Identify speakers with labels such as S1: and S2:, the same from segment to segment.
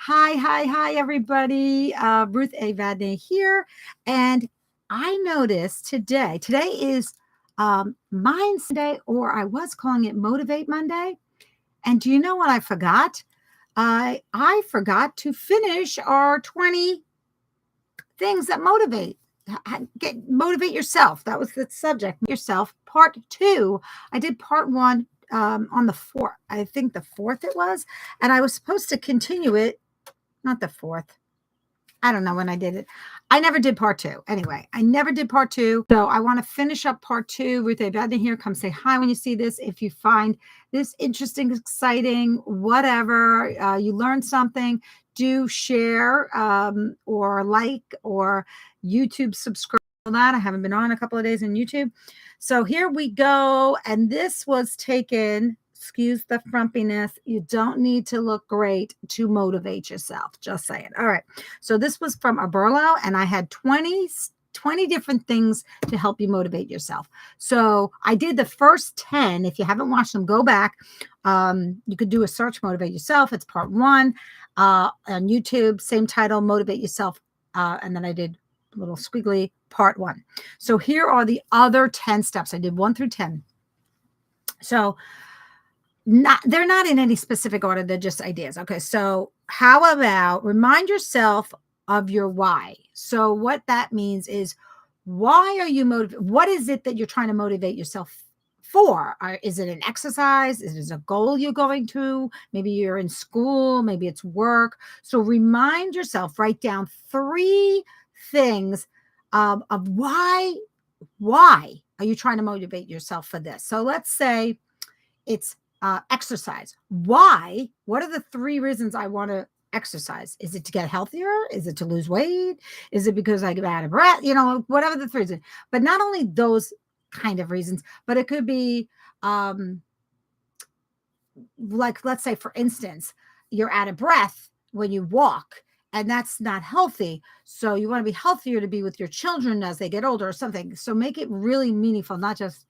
S1: Hi, everybody. Ruth A. Vadney here. And I noticed today is Mindset Monday, or I was calling it Motivate Monday. And do you know what I forgot? I forgot to finish our 20 things that motivate. Motivate yourself. That was the subject. Yourself, part 2. I did part 1 on the 4th. I think the 4th it was. And I was supposed to continue it. Not the 4th. I don't know when I did it. I never did part 2. Anyway, I never did part 2. So I want to finish up part 2. Ruth A. Vadney here. Come say hi when you see this. If you find this interesting, exciting, whatever, you learned something, do share or like or YouTube subscribe. That I haven't been on a couple of days on YouTube. So here we go. And this was taken. Excuse the frumpiness. You don't need to look great to motivate yourself. Just saying. All right. So this was from Aberlo, and I had 20 different things to help you motivate yourself. So I did the first 10. If you haven't watched them, go back. You could do a search, Motivate Yourself. It's part 1 on YouTube, same title, Motivate Yourself. And then I did a little squiggly part 1. So here are the other 10 steps. I did 1 through 10. So they're not in any specific order. They're just ideas. Okay. So how about remind yourself of your why? So what that means is, why are you motivated? What is it that you're trying to motivate yourself for? Is it an exercise? Is it a goal you're going to? Maybe you're in school, maybe it's work. So remind yourself, write down 3 things of why are you trying to motivate yourself for this? So let's say it's exercise. Why? What are the 3 reasons I want to exercise? Is it to get healthier? Is it to lose weight? Is it because I get out of breath? Whatever the 3 reasons. But not only those kind of reasons, but it could be like, let's say, for instance, you're out of breath when you walk, and that's not healthy. So you want to be healthier to be with your children as they get older or something. So make it really meaningful, not just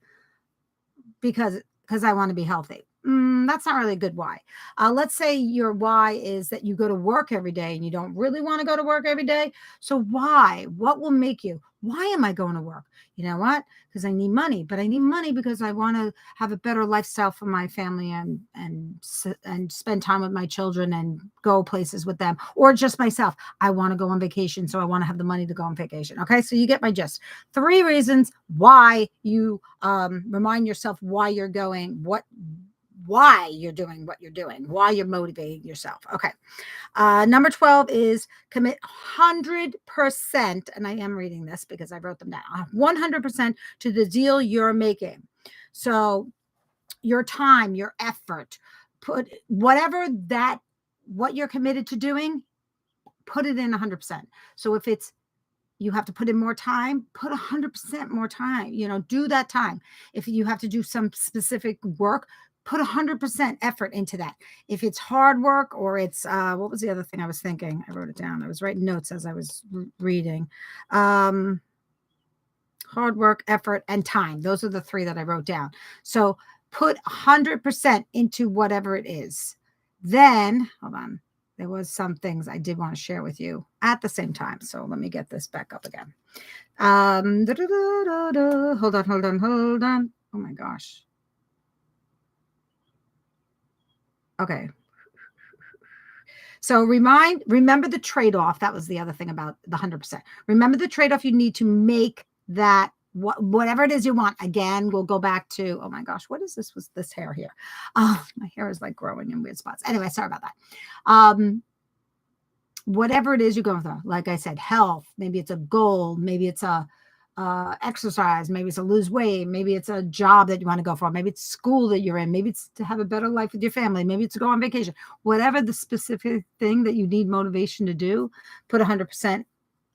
S1: because I want to be healthy. That's not really a good why. Let's say your why is that you go to work every day and you don't really want to go to work every day. So why? What will make you? Why am I going to work? You know what? Because I need money, but I need money because I want to have a better lifestyle for my family and spend time with my children and go places with them, or just myself. I want to go on vacation, so I want to have the money to go on vacation. Okay, so you get my gist. 3 reasons why you remind yourself why you're going, why you're doing what you're doing, why you're motivating yourself. Okay. Number 12 is commit 100%. And I am reading this because I wrote them down. 100% to the deal you're making. So your time, your effort, put whatever what you're committed to doing, put it in 100%. So if it's, you have to put in more time, put 100% more time, do that time. If you have to do some specific work, put 100% effort into that. If it's hard work, or it's, what was the other thing I was thinking? I wrote it down. I was writing notes as I was reading. Hard work, effort, and time. Those are the 3 that I wrote down. So put 100% into whatever it is. Then, hold on. There was some things I did want to share with you at the same time. So let me get this back up again. Hold on. Oh my gosh. Okay. So remember the trade-off. That was the other thing about the 100%. Remember the trade-off you need to make that whatever it is you want. Again, we'll go back to, oh my gosh, what is this? Was this hair here? Oh, my hair is like growing in weird spots. Anyway, sorry about that. Whatever it is you're going for, like I said, health, maybe it's a goal, maybe it's a exercise, maybe it's a lose weight, maybe it's a job that you want to go for, maybe it's school that you're in, maybe it's to have a better life with your family, maybe it's to go on vacation. Whatever the specific thing that you need motivation to do, put 100%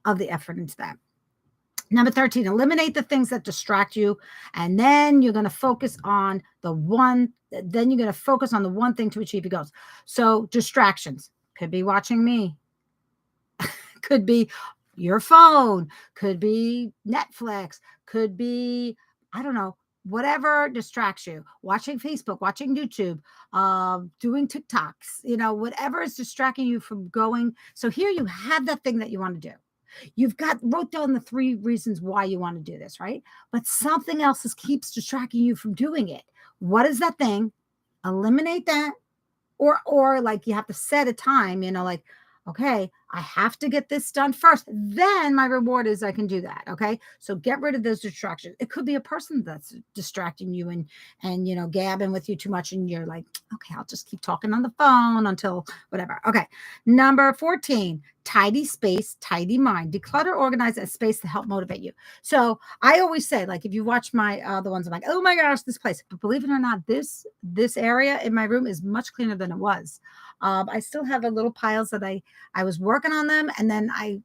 S1: of the effort into that. Number 13, eliminate the things that distract you. And then you're going to focus on the one thing to achieve your goals. So distractions could be watching me, could be your phone, could be Netflix, could be, I don't know, whatever distracts you, watching Facebook, watching YouTube, doing TikToks, whatever is distracting you from going. So here you have that thing that you want to do. You've wrote down the 3 reasons why you want to do this, right? But something else keeps distracting you from doing it. What is that thing? Eliminate that. Or like you have to set a time, like, okay, I have to get this done first. Then my reward is I can do that. Okay. So get rid of those distractions. It could be a person that's distracting you and gabbing with you too much. And you're like, okay, I'll just keep talking on the phone until whatever. Okay. Number 14, tidy space, tidy mind. Declutter, organize a space to help motivate you. So I always say, like, if you watch my the ones, I'm like, oh my gosh, this place. But believe it or not, this area in my room is much cleaner than it was. I still have a little piles that I was working on them, and then I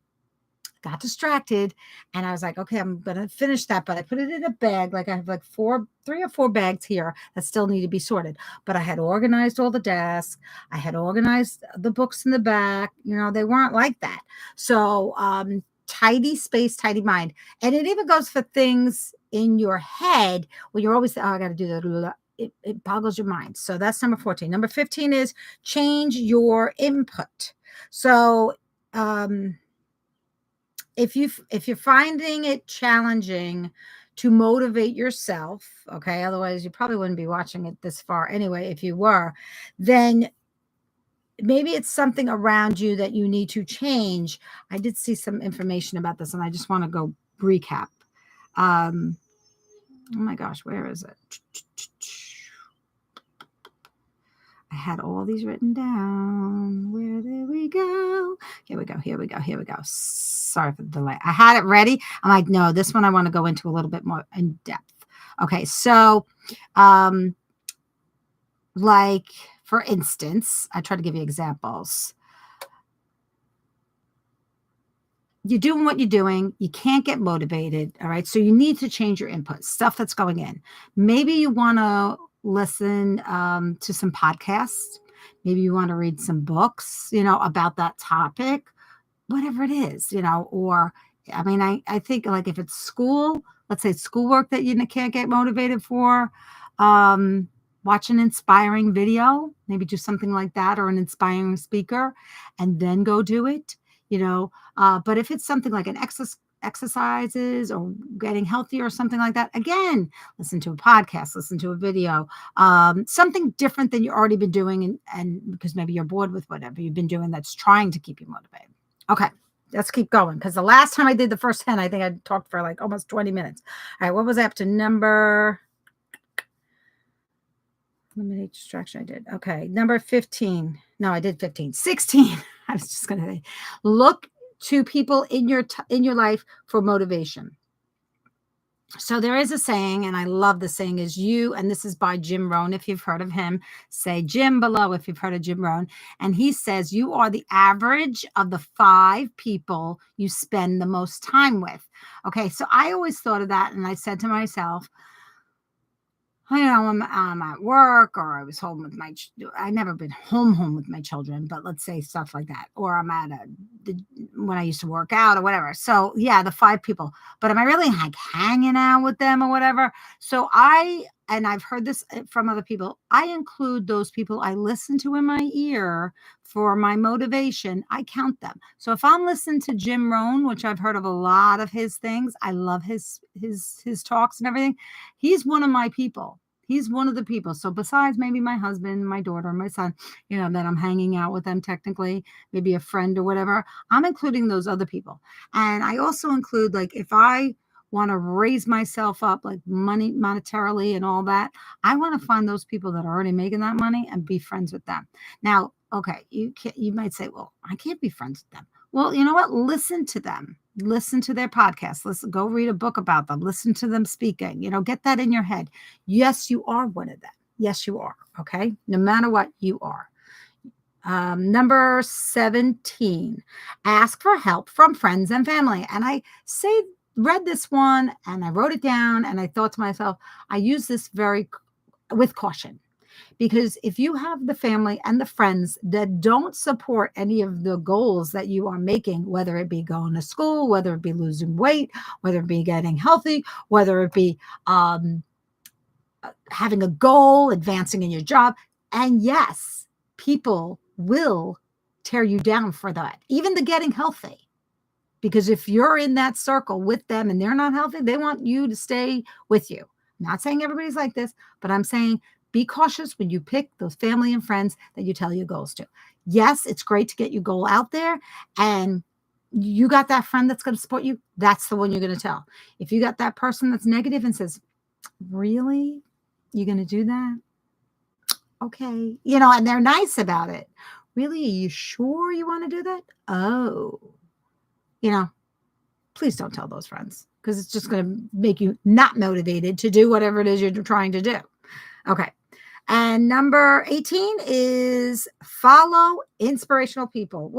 S1: got distracted, and I was like, okay, I'm gonna finish that, but I put it in a bag. Like I have like 3 or 4 bags here that still need to be sorted. But I had organized all the desks. I had organized the books in the back. They weren't like that. So tidy space, tidy mind. And it even goes for things in your head where you're always, oh, I got to do that. It boggles your mind. So that's number 14. Number 15 is change your input. So if you're finding it challenging to motivate yourself, okay, otherwise you probably wouldn't be watching it this far anyway. If you were, then maybe it's something around you that you need to change. I did see some information about this, and I just want to go recap. Oh my gosh, where is it? I had all these written down. Where did we go? Here we go. Sorry for the delay. I had it ready. I'm like, no, this one I want to go into a little bit more in depth. Okay, so like, for instance, I try to give you examples. You're doing what you're doing. You can't get motivated. All right. So you need to change your input, stuff that's going in. Maybe you want to listen to some podcasts. Maybe you want to read some books, about that topic, whatever it is, or, I mean, I think, like, if it's school, let's say it's schoolwork that you can't get motivated for, watch an inspiring video, maybe do something like that, or an inspiring speaker, and then go do it, but if it's something like an exercises or getting healthier or something like that, again, listen to a podcast, listen to a video, something different than you've already been doing, and because maybe you're bored with whatever you've been doing that's trying to keep you motivated. Okay, let's keep going, because the last time I did the first 10, I think I talked for like almost 20 minutes. All right, what was I up to? Eliminate distraction. I did. Okay. Number 15. No, I did 15. 16. I was just going to say, look to people in your life for motivation. So there is a saying, and I love the saying, is and this is by Jim Rohn. If you've heard of him, say Jim below if you've heard of Jim Rohn. And he says, you are the average of the 5 people you spend the most time with. Okay. So I always thought of that. And I said to myself, I'm at work, or I was home with I never been home with my children, but let's say stuff like that. Or I'm at when I used to work out or whatever. So yeah, the 5 people, but am I really like hanging out with them or whatever? So and I've heard this from other people, I include those people I listen to in my ear for my motivation. I count them. So if I'm listening to Jim Rohn, which I've heard of a lot of his things, I love his talks and everything. He's one of my people. He's one of the people. So besides maybe my husband, my daughter, my son, that I'm hanging out with them technically, maybe a friend or whatever, I'm including those other people. And I also include, like, if I want to raise myself up, like monetarily and all that, I want to find those people that are already making that money and be friends with them. Now, okay, you might say, well, I can't be friends with them. Well, you know what? Listen to them. Listen to their podcasts. Go read a book about them. Listen to them speaking. Get that in your head. Yes, you are one of them. Yes, you are. Okay. No matter what, you are. Number 17, ask for help from friends and family. And I read this one and I wrote it down, and I thought to myself, I use this with caution. Because if you have the family and the friends that don't support any of the goals that you are making, whether it be going to school, whether it be losing weight, whether it be getting healthy, whether it be having a goal, advancing in your job. And yes, people will tear you down for that, even the getting healthy. Because if you're in that circle with them and they're not healthy, they want you to stay with you. I'm not saying everybody's like this, but I'm saying be cautious when you pick those family and friends that you tell your goals to. Yes, it's great to get your goal out there, and you got that friend that's going to support you. That's the one you're going to tell. If you got that person that's negative and says, really? You're going to do that? Okay. And they're nice about it. Really? Are you sure you want to do that? Oh, please don't tell those friends, because it's just going to make you not motivated to do whatever it is you're trying to do. Okay. And number 18 is follow inspirational people,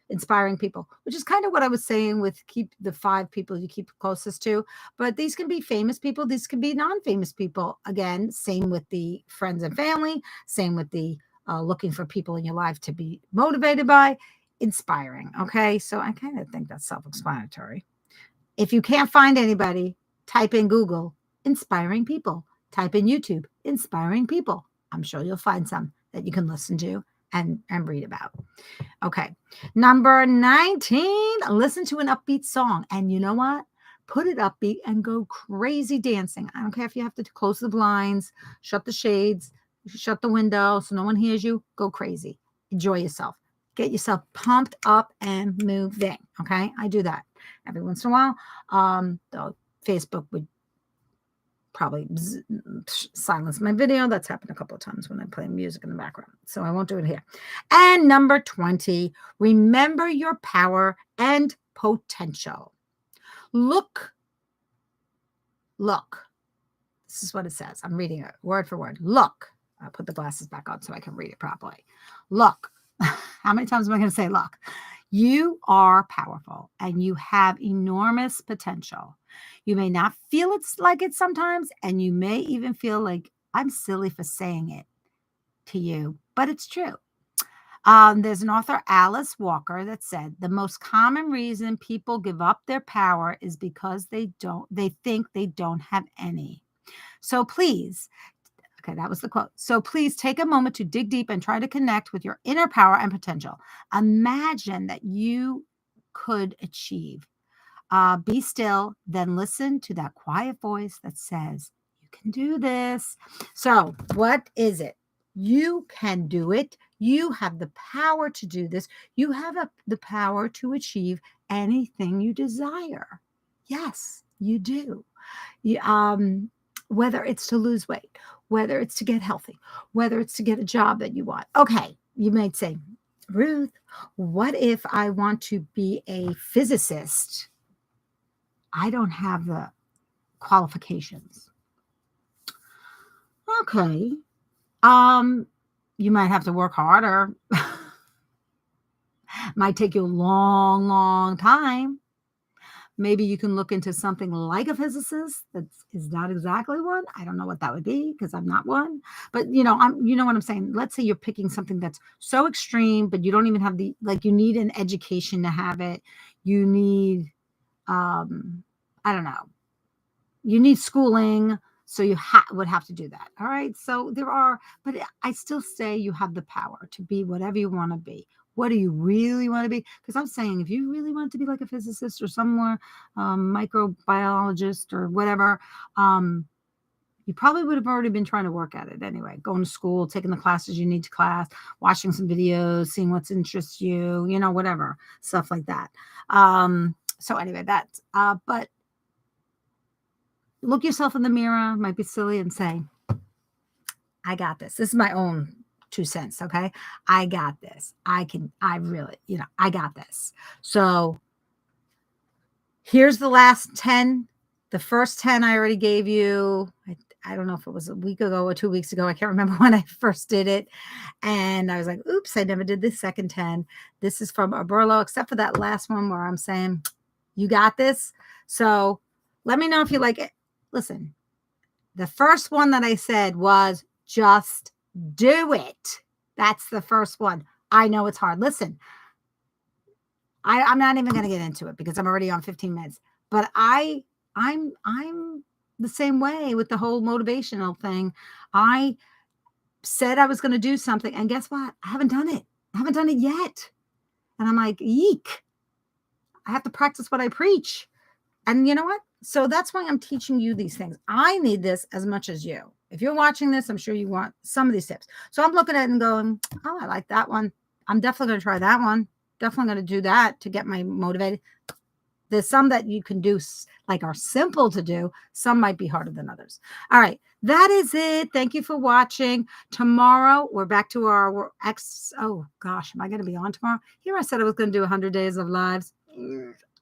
S1: inspiring people, which is kind of what I was saying with keep the 5 people you keep closest to. But these can be famous people. These can be non-famous people. Again, same with the friends and family, same with the looking for people in your life to be motivated by. Inspiring. Okay. So I kind of think that's self-explanatory. If you can't find anybody, type in Google, inspiring people. Type in YouTube, inspiring people. I'm sure you'll find some that you can listen to and read about. Okay. Number 19, listen to an upbeat song. And you know what? Put it upbeat and go crazy dancing. I don't care if you have to close the blinds, shut the shades, shut the window so no one hears you. Go crazy. Enjoy yourself. Get yourself pumped up and moving. Okay. I do that every once in a while. Though Facebook would probably silence my video. That's happened a couple of times when I play music in the background. So I won't do it here. And number 20, remember your power and potential. Look. This is what it says. I'm reading it word for word. Look. I'll put the glasses back on so I can read it properly. Look. How many times am I going to say look? You are powerful and you have enormous potential. You may not feel it's like it sometimes, and you may even feel like I'm silly for saying it to you, but it's true. There's an author, Alice Walker, that said the most common reason people give up their power is because they think they don't have any. So please, okay, that was the quote. So please take a moment to dig deep and try to connect with your inner power and potential. Imagine that you could achieve. Be still, then listen to that quiet voice that says, you can do this. So what is it? You can do it. You have the power to do this. You have the power to achieve anything you desire. Yes, you do. Whether it's to lose weight, whether it's to get healthy, whether it's to get a job that you want. Okay, you might say, Ruth, what if I want to be a physicist? I don't have the qualifications. Okay. You might have to work harder. Might take you a long, long time. Maybe you can look into something like a physicist that is not exactly one. I don't know what that would be because I'm not one. But you know what I'm saying. Let's say you're picking something that's so extreme, but you don't even have you need an education to have it. You need, I don't know. You need schooling, so you would have to do that. All right. So but I still say you have the power to be whatever you want to be. What do you really want to be? Because I'm saying if you really want to be like a physicist or somewhere, microbiologist or whatever, you probably would have already been trying to work at it anyway. Going to school, taking the classes you need to class, watching some videos, seeing what interests you, whatever, stuff like that. So anyway, that's, but look yourself in the mirror, might be silly, and say, I got this. This is my own 2 cents. Okay. I got this. I really, I got this. So here's the last 10. The first 10 I already gave you. I don't know if it was a week ago or 2 weeks ago. I can't remember when I first did it. And I was like, oops, I never did this second 10. This is from Aberlo, except for that last one where I'm saying, you got this. So let me know if you like it. Listen, the first one that I said was just do it. That's the first one. I know it's hard. Listen, I'm not even going to get into it because I'm already on 15 minutes. But I'm the same way with the whole motivational thing. I said I was going to do something, and guess what? I haven't done it. I haven't done it yet. And I'm like, eek. I have to practice what I preach. And you know what? So that's why I'm teaching you these things. I need this as much as you. If you're watching this, I'm sure you want some of these tips. So I'm looking at it and going, oh, I like that one. I'm definitely going to try that one. Definitely going to do that to get my motivated. There's some that you can do like are simple to do. Some might be harder than others. All right. That is it. Thank you for watching. Tomorrow, we're back to our oh gosh, am I going to be on tomorrow? Here I said I was going to do 100 days of lives.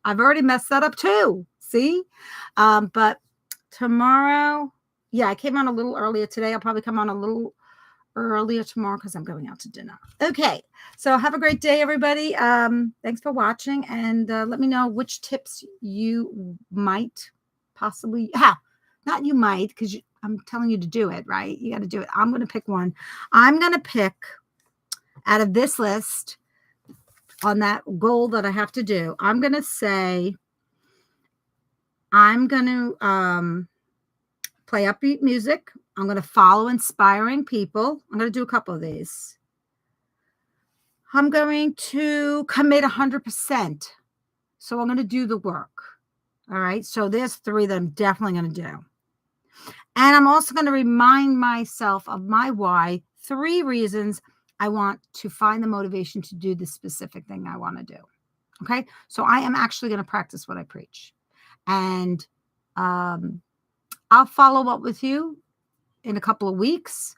S1: I've already messed that up too. See? But tomorrow, yeah, I came on a little earlier today. I'll probably come on a little earlier tomorrow because I'm going out to dinner. Okay. So have a great day, everybody. Thanks for watching, and let me know which tips you might possibly have. Not you might, because I'm telling you to do it, right? You got to do it. I'm going to pick one. I'm going to pick out of this list on that goal that I have to do. I'm going to say I'm going to play upbeat music. I'm going to follow inspiring people. I'm going to do a couple of these. I'm going to commit 100%. So I'm going to do the work. All right. So there's 3 that I'm definitely going to do. And I'm also going to remind myself of my why, 3 reasons I want to find the motivation to do the specific thing I want to do. Okay. So I am actually going to practice what I preach. And I'll follow up with you in a couple of weeks.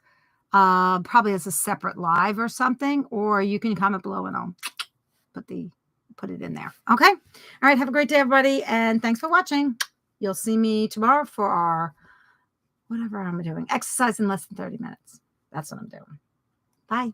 S1: Probably as a separate live or something, or you can comment below and I'll put it in there. Okay. All right. Have a great day, everybody. And thanks for watching. You'll see me tomorrow for our, whatever I'm doing, exercise in less than 30 minutes. That's what I'm doing. Bye.